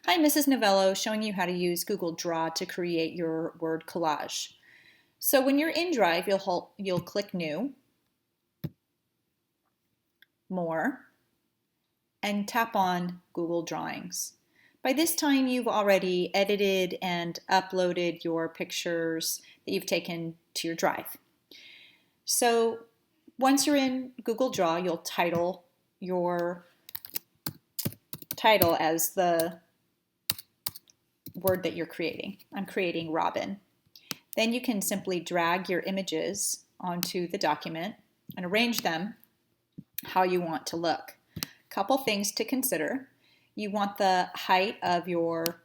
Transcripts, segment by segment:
Hi, Mrs. Novello, showing you how to use Google Draw to create your word collage. So when you're in Drive, you'll click New, More, and tap on Google Drawings. By this time, you've already edited and uploaded your pictures that you've taken to your Drive. So once you're in Google Draw, you'll title your title as the word that you're creating. I'm creating Robin. Then you can simply drag your images onto the document and arrange them how you want to look. Couple things to consider. You want the height of your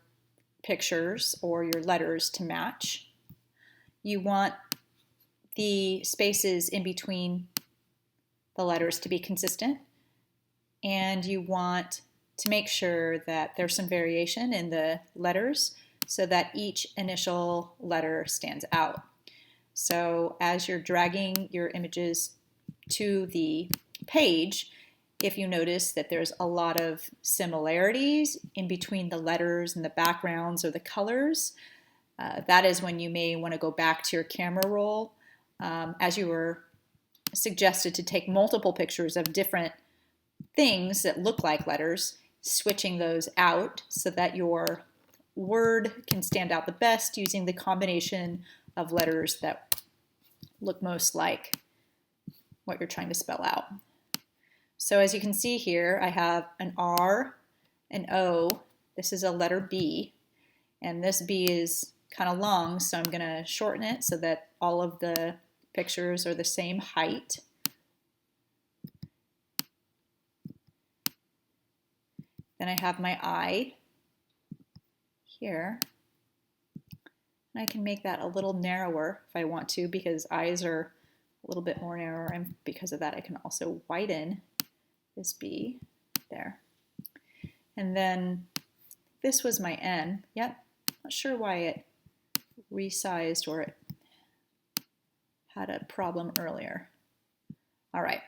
pictures or your letters to match. You want the spaces in between the letters to be consistent. And you want to make sure that there's some variation in the letters so that each initial letter stands out. So as you're dragging your images to the page, if you notice that there's a lot of similarities in between the letters and the backgrounds or the colors, that is when you may want to go back to your camera roll. As you were suggested to take multiple pictures of different things that look like letters, switching those out so that your word can stand out the best using the combination of letters that look most like what you're trying to spell out. So as you can see here, I have an R, an O, this is a letter B, and this B is kind of long, so I'm going to shorten it so that all of the pictures are the same height. Then I have my I here, and I can make that a little narrower if I want to, because eyes are a little bit more narrow, and because of that I can also widen this B there. And then this was my N. Yep, not sure why it resized or it had a problem earlier. All right,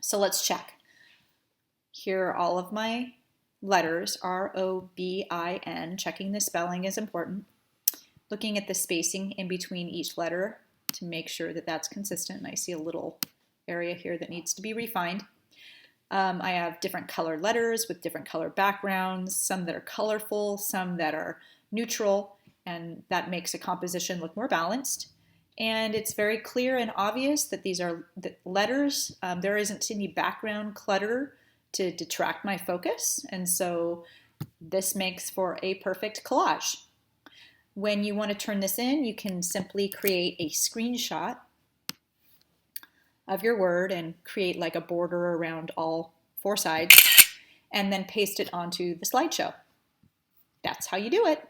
so let's check. Here are all of my letters, R-O-B-I-N. Checking the spelling is important. Looking at the spacing in between each letter to make sure that that's consistent. And I see a little area here that needs to be refined. I have different colored letters with different color backgrounds, some that are colorful, some that are neutral, and that makes a composition look more balanced. And it's very clear and obvious that these are the letters. There isn't any background clutter to detract my focus, and so this makes for a perfect collage. When you want to turn this in, you can simply create a screenshot of your word and create like a border around all four sides and then paste it onto the slideshow. That's how you do it.